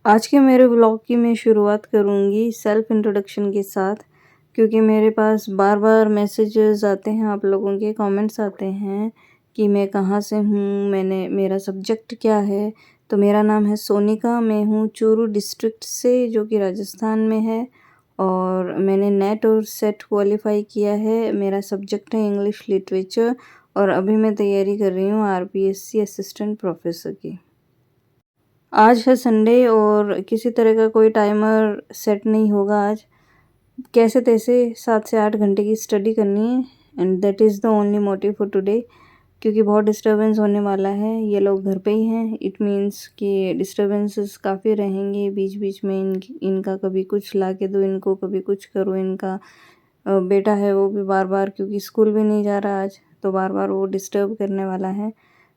आज के मेरे व्लॉग की मैं शुरुआत करूँगी सेल्फ इंट्रोडक्शन के साथ, क्योंकि मेरे पास बार-बार मैसेजेस आते हैं, आप लोगों के कमेंट्स आते हैं कि मैं कहाँ से हूँ, मेरा सब्जेक्ट क्या है। तो मेरा नाम है सोनिका, मैं हूँ चूरू डिस्ट्रिक्ट से, जो कि राजस्थान में है, और मैंने नेट और सेट क्वालिफाई किया है। मेरा सब्जेक्ट है इंग्लिश लिटरेचर और अभी मैं तैयारी कर रही हूँ आरपीएससी असिस्टेंट प्रोफेसर की। आज है संडे और किसी तरह का कोई टाइमर सेट नहीं होगा आज। कैसे तैसे 7 से 8 घंटे की स्टडी करनी है and that is the only motive for today, क्योंकि बहुत डिस्टर्बेंस होने वाला है। ये लोग घर पे ही हैं, इट मीन्स कि डिस्टर्बेंसेस काफ़ी रहेंगे बीच-बीच में। इनका कभी कुछ ला के दो इनको, कभी कुछ करो इनका। बेटा है वो भी बार-बार, क्योंकि स्कूल भी नहीं जा रहा आज, तो बार-बार वो डिस्टर्ब करने वाला है।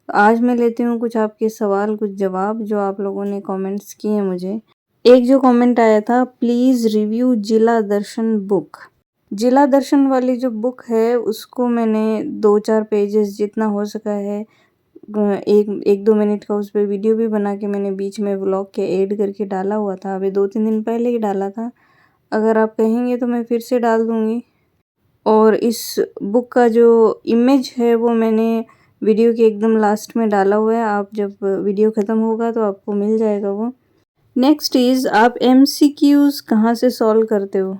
आज मैं लेती हूँ कुछ आपके सवाल, कुछ जवाब जो आप लोगों ने कमेंट्स किए हैं मुझे। एक जो कमेंट आया था, प्लीज़ रिव्यू जिला दर्शन बुक। जिला दर्शन वाली जो बुक है उसको मैंने 2-4 पेजेस जितना हो सका है, एक 1-2 मिनट का उस पे वीडियो भी बना के मैंने बीच में व्लॉग के ऐड करके डाला हुआ था। अभी 2-3 दिन पहले ही डाला था। अगर आप कहेंगे तो मैं फिर से डाल दूँगी। और इस बुक का जो इमेज है वो मैंने वीडियो के एकदम लास्ट में डाला हुआ है। आप जब वीडियो ख़त्म होगा तो आपको मिल जाएगा वो। नेक्स्ट इज़, आप एमसीक्यूज़ कहाँ से सॉल्व करते हो?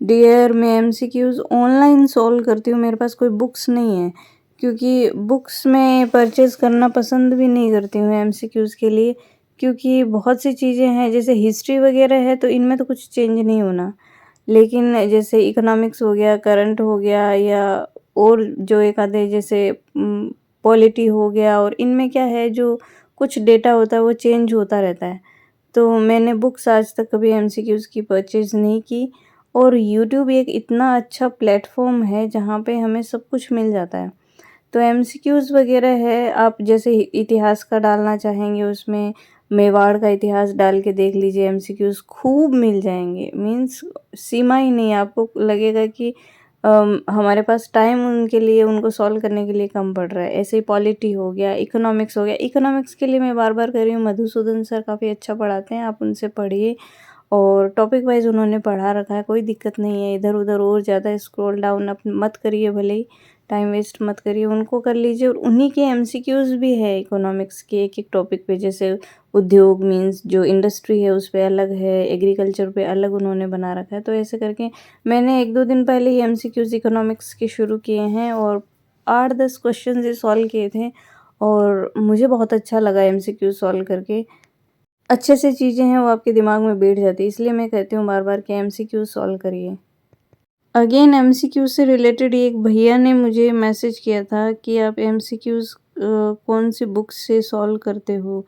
डियर, मैं एमसीक्यूज़ ऑनलाइन सॉल्व करती हूँ, मेरे पास कोई बुक्स नहीं है, क्योंकि बुक्स मैं परचेज़ करना पसंद भी नहीं करती हूँ एमसीक्यूज़ के लिए, क्योंकि बहुत सी चीज़ें हैं जैसे हिस्ट्री वगैरह है तो इनमें तो कुछ चेंज नहीं होना। लेकिन जैसे इकोनॉमिक्स हो गया, करंट हो गया, या और जो एक आधे जैसे पॉलिटी हो गया, और इनमें क्या है जो कुछ डेटा होता है वो चेंज होता रहता है। तो मैंने बुक्स आज तक कभी एमसीक्यूज़ की परचेज़ नहीं की, और यूट्यूब एक इतना अच्छा प्लेटफ़ॉर्म है जहाँ पे हमें सब कुछ मिल जाता है। तो एमसीक्यूज़ वगैरह है, आप जैसे इतिहास का डालना चाहेंगे उसमें मेवाड़ का इतिहास डाल के देख लीजिए, एमसीक्यूज़ खूब मिल जाएँगे। मीन्स सीमा ही नहीं है, आपको लगेगा कि हमारे पास टाइम उनके लिए, उनको सॉल्व करने के लिए कम पड़ रहा है। ऐसे ही पॉलिटी हो गया, इकोनॉमिक्स हो गया। इकोनॉमिक्स के लिए मैं बार-बार कह रही हूँ, मधुसूदन सर काफ़ी अच्छा पढ़ाते हैं, आप उनसे पढ़िए, और टॉपिक वाइज़ उन्होंने पढ़ा रखा है, कोई दिक्कत नहीं है। इधर-उधर और ज़्यादा स्क्रॉल डाउन अप मत करिए, भले ही टाइम वेस्ट मत करिए, उनको कर लीजिए। और उन्हीं के एमसीक्यूज़ भी है इकोनॉमिक्स के एक-एक टॉपिक पे, जैसे उद्योग मीन्स जो इंडस्ट्री है उस पे अलग है, एग्रीकल्चर पे अलग उन्होंने बना रखा है। तो ऐसे करके मैंने 1-2 दिन पहले ही एमसीक्यूज़ इकोनॉमिक्स के शुरू किए हैं, और 8-10 क्वेश्चंस ही सॉल्व किए थे, और मुझे बहुत अच्छा लगा एमसीक्यू सॉल्व करके। अच्छे से चीज़ें हैं वो आपके दिमाग में बैठ जाती है, इसलिए मैं कहती हूँ बार-बार कि एमसीक्यू सॉल्व करिए। अगेन एमसीक्यू से रिलेटेड एक भैया ने मुझे मैसेज किया था कि आप एमसीक्यूज़ कौन-सी बुक से सॉल्व करते हो?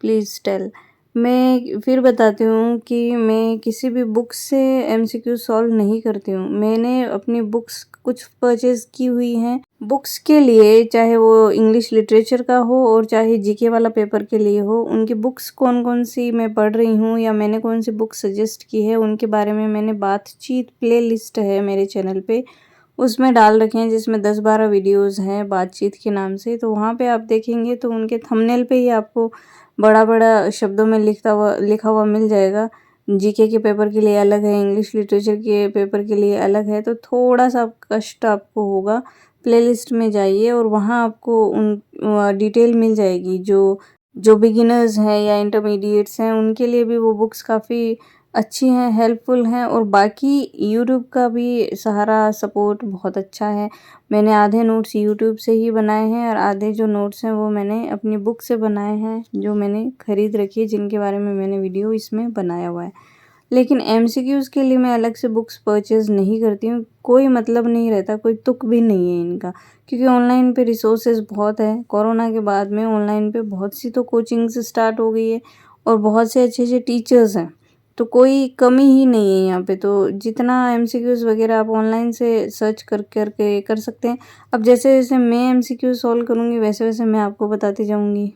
Please tell. मैं फिर बताती हूँ कि मैं किसी भी बुक से एमसीक्यू सॉल्व नहीं करती हूँ। मैंने अपनी बुक्स कुछ परचेज़ की हुई हैं। बुक्स के लिए, चाहे वो इंग्लिश लिटरेचर का हो और चाहे जीके वाला पेपर के लिए हो, उनकी बुक्स कौन-कौन सी मैं पढ़ रही हूँ या मैंने कौन-सी बुक सजेस्ट की है, उनके बारे में मैंने बातचीत प्लेलिस्ट है मेरे चैनल पे, उसमें डाल रखे हैं, जिसमें 10-12 वीडियोज़ हैं बातचीत के नाम से। तो वहाँ पे आप देखेंगे तो उनके थंबनेल पे ही आपको बड़ा-बड़ा शब्दों में लिखा हुआ मिल जाएगा। जीके के पेपर के लिए अलग है, इंग्लिश लिटरेचर के पेपर के लिए अलग है, तो थोड़ा-सा कष्ट आपको होगा। प्लेलिस्ट में जाइए और वहाँ आपको डिटेल मिल जाएगी। जो जो बिगिनर्स हैं या इंटरमीडिएट्स हैं, उनके लिए भी वो बुक्स काफ़ी अच्छी हैं, हेल्पफुल हैं, और बाकी यूट्यूब का भी सहारा सपोर्ट बहुत अच्छा है। मैंने आधे नोट्स यूट्यूब से ही बनाए हैं, और आधे जो नोट्स हैं वो मैंने अपनी बुक से बनाए हैं, जो मैंने खरीद रखी है, जिनके बारे में मैंने वीडियो इसमें बनाया हुआ है। लेकिन एमसीक्यूज़ के लिए मैं अलग से बुक्स परचेज़ नहीं करती हूँ, कोई मतलब नहीं रहता, कोई तुक भी नहीं है इनका, क्योंकि ऑनलाइन पे रिसोर्सेज़ बहुत है। कोरोना के बाद में ऑनलाइन पे बहुत सी तो कोचिंग्स स्टार्ट हो गई है, और बहुत से अच्छे-अच्छे टीचर्स हैं, तो कोई कमी ही नहीं है यहाँ पे। तो जितना एमसीक्यूज़ वगैरह आप ऑनलाइन से सर्च करके कर सकते हैं। अब जैसे-जैसे मैं एमसीक्यू सॉल्व करूँगी, वैसे-वैसे मैं आपको बताती जाऊँगी।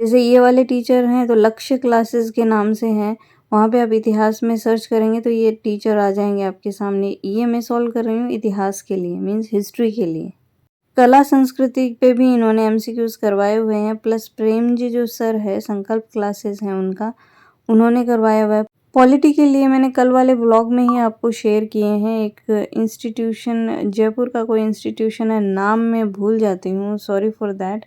जैसे ये वाले टीचर हैं तो लक्ष्य क्लासेस के नाम से हैं, वहाँ पे आप इतिहास में सर्च करेंगे तो ये टीचर आ जाएँगे आपके सामने। ये मैं सॉल्व कर रही हूँ इतिहास के लिए, मीन्स हिस्ट्री के लिए। कला संस्कृति पे भी इन्होंने एमसीक्यूज करवाए हुए हैं, प्लस प्रेम जी जो सर है, संकल्प क्लासेस हैं उनका, उन्होंने करवाया हुआ है। पॉलिटी के लिए मैंने कल वाले व्लॉग में ही आपको शेयर किए हैं। एक इंस्टीट्यूशन, जयपुर का कोई इंस्टीट्यूशन है, नाम मैं भूल जाती हूँ, सॉरी फॉर दैट।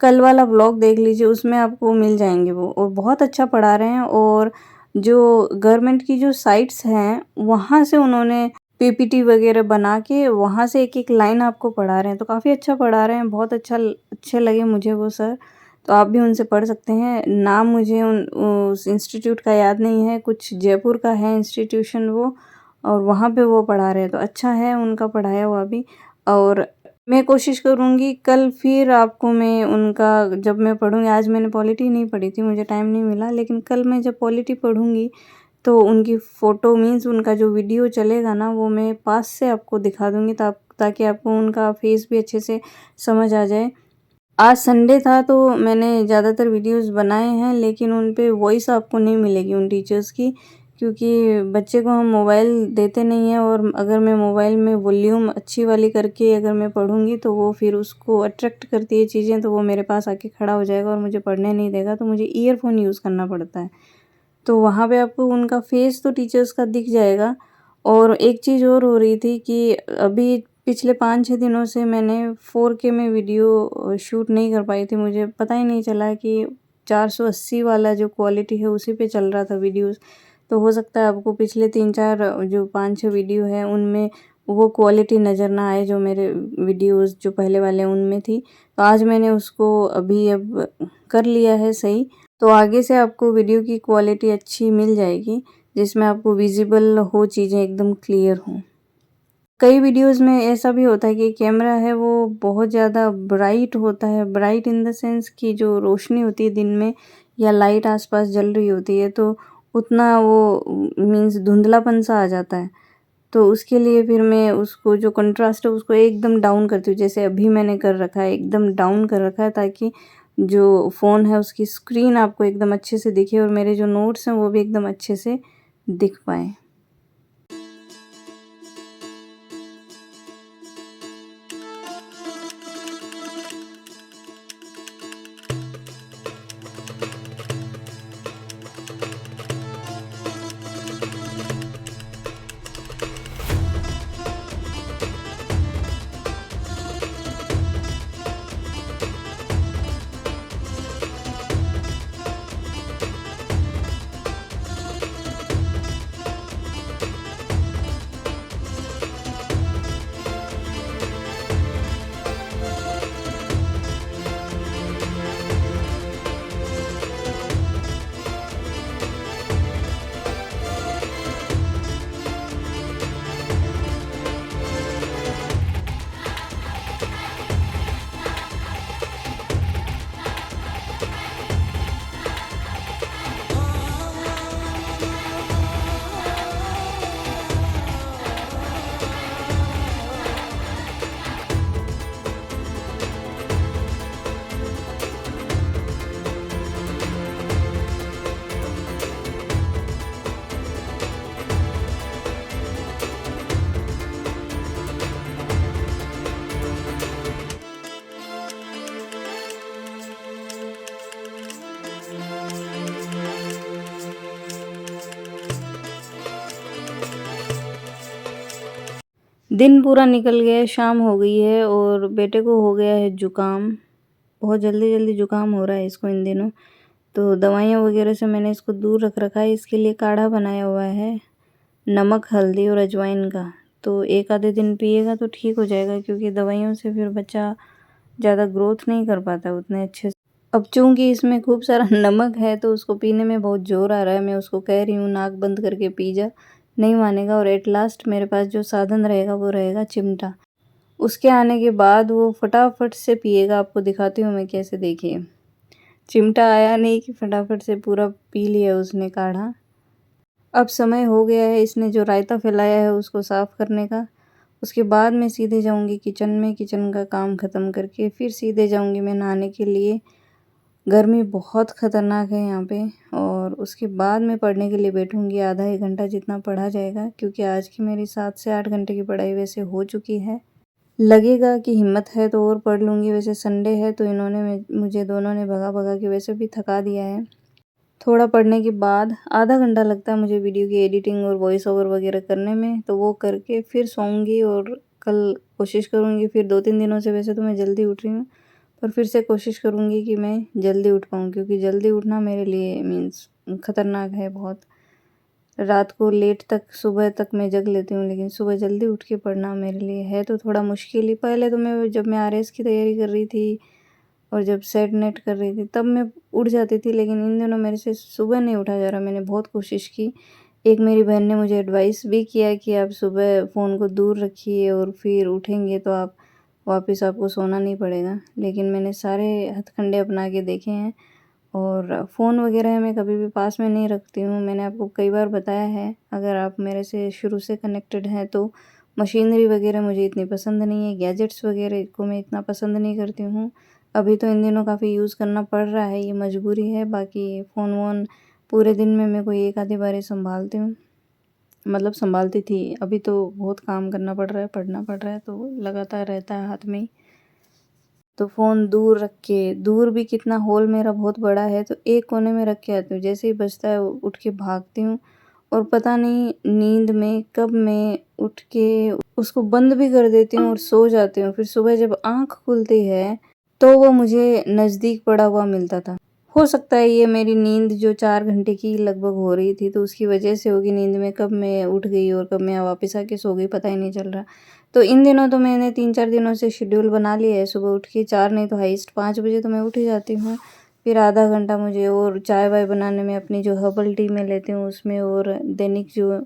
कल वाला व्लॉग देख लीजिए, उसमें आपको मिल जाएंगे वो, और बहुत अच्छा पढ़ा रहे हैं। और जो गवर्नमेंट की जो साइट्स हैं वहाँ से उन्होंने पीपीटी वगैरह बना के वहाँ से एक एक लाइन आपको पढ़ा रहे हैं, तो काफ़ी अच्छा पढ़ा रहे हैं, बहुत अच्छे लगे मुझे वो सर। तो आप भी उनसे पढ़ सकते हैं। नाम मुझे उस इंस्टीट्यूट का याद नहीं है, कुछ जयपुर का है इंस्टीट्यूशन वो, और वहाँ पे वो पढ़ा रहे हैं, तो अच्छा है उनका पढ़ाया हुआ भी। और मैं कोशिश करूँगी कल फिर आपको मैं उनका, जब मैं पढ़ूँगी, आज मैंने पॉलिटी नहीं पढ़ी थी, मुझे टाइम नहीं मिला, लेकिन कल मैं जब पॉलिटी पढ़ूँगी तो उनकी फ़ोटो मीन्स उनका जो वीडियो चलेगा ना, वो मैं पास से आपको दिखा दूँगी, ताकि आपको उनका फेस भी अच्छे से समझ आ जाए। आज संडे था तो मैंने ज़्यादातर वीडियोस बनाए हैं, लेकिन उन पे वॉइस आपको नहीं मिलेगी उन टीचर्स की, क्योंकि बच्चे को हम मोबाइल देते नहीं हैं, और अगर मैं मोबाइल में वॉल्यूम अच्छी वाली करके अगर मैं पढ़ूँगी तो वो फिर उसको अट्रैक्ट करती है चीज़ें, तो वो मेरे पास आके खड़ा हो जाएगा और मुझे पढ़ने नहीं देगा, तो मुझे ईयरफ़ोन यूज़ करना पड़ता है। तो वहाँ पे आपको उनका फेस तो टीचर्स का दिख जाएगा। और एक चीज़ और हो रही थी कि अभी पिछले 5-6 दिनों से मैंने 4K में वीडियो शूट नहीं कर पाई थी। मुझे पता ही नहीं चला कि 480 वाला जो क्वालिटी है उसी पे चल रहा था वीडियोस। तो हो सकता है आपको पिछले 3-4 जो 5-6 वीडियो है उनमें वो क्वालिटी नज़र ना आए, जो मेरे वीडियोस जो पहले वाले उनमें थी। तो आज मैंने उसको अभी अब कर लिया है सही। तो आगे से आपको वीडियो की क्वालिटी अच्छी मिल जाएगी, जिसमें आपको विजिबल हो चीज़ें, एकदम क्लियर हों। कई वीडियोस में ऐसा भी होता है कि कैमरा है वो बहुत ज़्यादा ब्राइट होता है, ब्राइट इन द सेंस कि जो रोशनी होती है दिन में या लाइट आसपास जल रही होती है, तो उतना वो मीन्स धुंधलापन सा आ जाता है। तो उसके लिए फिर मैं उसको जो कंट्रास्ट है उसको एकदम डाउन करती हूँ, जैसे अभी मैंने कर रखा है, एकदम डाउन कर रखा है, ताकि जो फ़ोन है उसकी स्क्रीन आपको एकदम अच्छे से दिखे और मेरे जो नोट्स हैं वो भी एकदम अच्छे से दिख पाएँ। दिन पूरा निकल गया है, शाम हो गई है और बेटे को हो गया है ज़ुकाम। बहुत जल्दी-जल्दी ज़ुकाम हो रहा है इसको इन दिनों। तो दवाइयाँ वगैरह से मैंने इसको दूर रख रखा है। इसके लिए काढ़ा बनाया हुआ है, नमक, हल्दी और अजवाइन का। तो 1 आधे दिन पिएगा तो ठीक हो जाएगा, क्योंकि दवाइयों से फिर बच्चा ज़्यादा ग्रोथ नहीं कर पाता उतने अच्छे से। अब चूँकि इसमें खूब सारा नमक है तो उसको पीने में बहुत ज़ोर आ रहा है। मैं उसको कह रही हूँ नाक बंद करके पी जा, नहीं मानेगा, और एट लास्ट मेरे पास जो साधन रहेगा वो रहेगा चिमटा। उसके आने के बाद वो फटाफट से पिएगा। आपको दिखाती हूँ मैं कैसे, देखिए। चिमटा आया नहीं कि फटाफट से पूरा पी लिया उसने काढ़ा। अब समय हो गया है इसने जो रायता फैलाया है उसको साफ़ करने का। उसके बाद मैं सीधे जाऊँगी किचन में, किचन का काम ख़त्म करके फिर सीधे जाऊँगी मैं नहाने के लिए। गर्मी बहुत ख़तरनाक है यहाँ पे, और उसके बाद मैं पढ़ने के लिए बैठूँगी। आधा 1 घंटा जितना पढ़ा जाएगा, क्योंकि आज की मेरी 7 से 8 घंटे की पढ़ाई वैसे हो चुकी है। लगेगा कि हिम्मत है तो और पढ़ लूँगी। वैसे संडे है तो इन्होंने मुझे दोनों ने भगा-भगा के वैसे भी थका दिया है। थोड़ा पढ़ने के बाद आधा घंटा लगता है मुझे वीडियो की एडिटिंग और वॉइस ओवर वगैरह करने में, तो वो करके फिर सोऊंगी और कल कोशिश करूँगी। फिर 2-3 दिनों से वैसे तो मैं जल्दी उठ रही हूँ, पर फिर से कोशिश करूँगी कि मैं जल्दी उठ पाऊँ, क्योंकि जल्दी उठना मेरे लिए मीन्स खतरनाक है बहुत। रात को लेट तक सुबह तक मैं जग लेती हूँ, लेकिन सुबह जल्दी उठ के पढ़ना मेरे लिए है तो थोड़ा मुश्किल ही। पहले तो मैं जब मैं आरएस की तैयारी कर रही थी और जब सेट नेट कर रही थी तब मैं उठ जाती थी, लेकिन इन दिनों मेरे से सुबह नहीं उठा जा रहा। मैंने बहुत कोशिश की। एक मेरी बहन ने मुझे एडवाइस भी किया कि आप सुबह फ़ोन को दूर रखिए और फिर उठेंगे तो आप वापस आपको सोना नहीं पड़ेगा, लेकिन मैंने सारे हथकंडे अपना के देखे हैं और फ़ोन वगैरह मैं कभी भी पास में नहीं रखती हूँ। मैंने आपको कई बार बताया है, अगर आप मेरे से शुरू से कनेक्टेड हैं तो मशीनरी वगैरह मुझे इतनी पसंद नहीं है, गैजेट्स वगैरह को मैं इतना पसंद नहीं करती हूँ। अभी तो इन दिनों काफ़ी यूज़ करना पड़ रहा है, ये मजबूरी है। बाकी फ़ोन वोन पूरे दिन में मैं कोई एक आधी बार ही संभालती हूँ, मतलब संभालती थी। अभी तो बहुत काम करना पड़ रहा है, पढ़ना पड़ रहा है, तो लगातार रहता है हाथ में ही। तो फ़ोन दूर रख के, दूर भी कितना, हॉल मेरा बहुत बड़ा है तो एक कोने में रख के आती हूँ। जैसे ही बजता है उठ के भागती हूँ और पता नहीं नींद में कब मैं उठ के उसको बंद भी कर देती हूँ और सो जाती हूँ। फिर सुबह जब आँख खुलती है तो वो मुझे नज़दीक पड़ा हुआ मिलता था। हो सकता है ये मेरी नींद जो 4 घंटे की लगभग हो रही थी तो उसकी वजह से होगी। नींद में कब मैं उठ गई और कब मैं वापस आके सो गई पता ही नहीं चल रहा। तो इन दिनों तो मैंने 3-4 दिनों से शेड्यूल बना लिया है, सुबह उठ के 4 नहीं तो हाईएस्ट 5 बजे तो मैं उठ ही जाती हूँ। फिर आधा घंटा मुझे और चाय वाय बनाने में, अपनी जो हर्बल टी मैं लेती हूँ उसमें, और दैनिक जो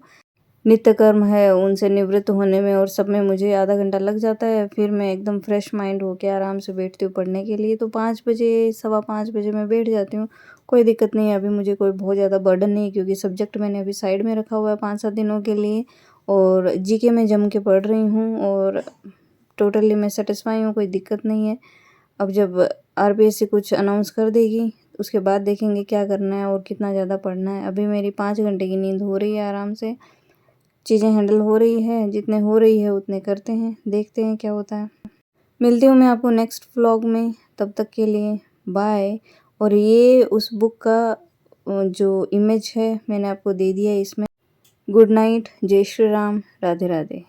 नित्य कर्म है उनसे निवृत्त होने में और सब में मुझे आधा घंटा लग जाता है। फिर मैं एकदम फ्रेश माइंड होके आराम से बैठती हूँ पढ़ने के लिए। तो 5 बजे, सवा 5 बजे मैं बैठ जाती हूँ, कोई दिक्कत नहीं है। अभी मुझे कोई बहुत ज़्यादा बर्डन नहीं है, क्योंकि सब्जेक्ट मैंने अभी साइड में रखा हुआ है 5-7 दिनों के लिए, और जीके में जम के पढ़ रही हूँ और टोटली मैं सेटिस्फाई हूँ, कोई दिक्कत नहीं है। अब जब आरपीएससी कुछ अनाउंस कर देगी उसके बाद देखेंगे क्या करना है और कितना ज़्यादा पढ़ना है। अभी मेरी 5 घंटे की नींद हो रही है, आराम से चीज़ें हैंडल हो रही है, जितने हो रही है उतने करते हैं, देखते हैं क्या होता है। मिलती हूँ मैं आपको नेक्स्ट व्लॉग में, तब तक के लिए बाय। और ये उस बुक का जो इमेज है मैंने आपको दे दिया है इसमें। गुड नाइट, जय श्री राम, राधे राधे।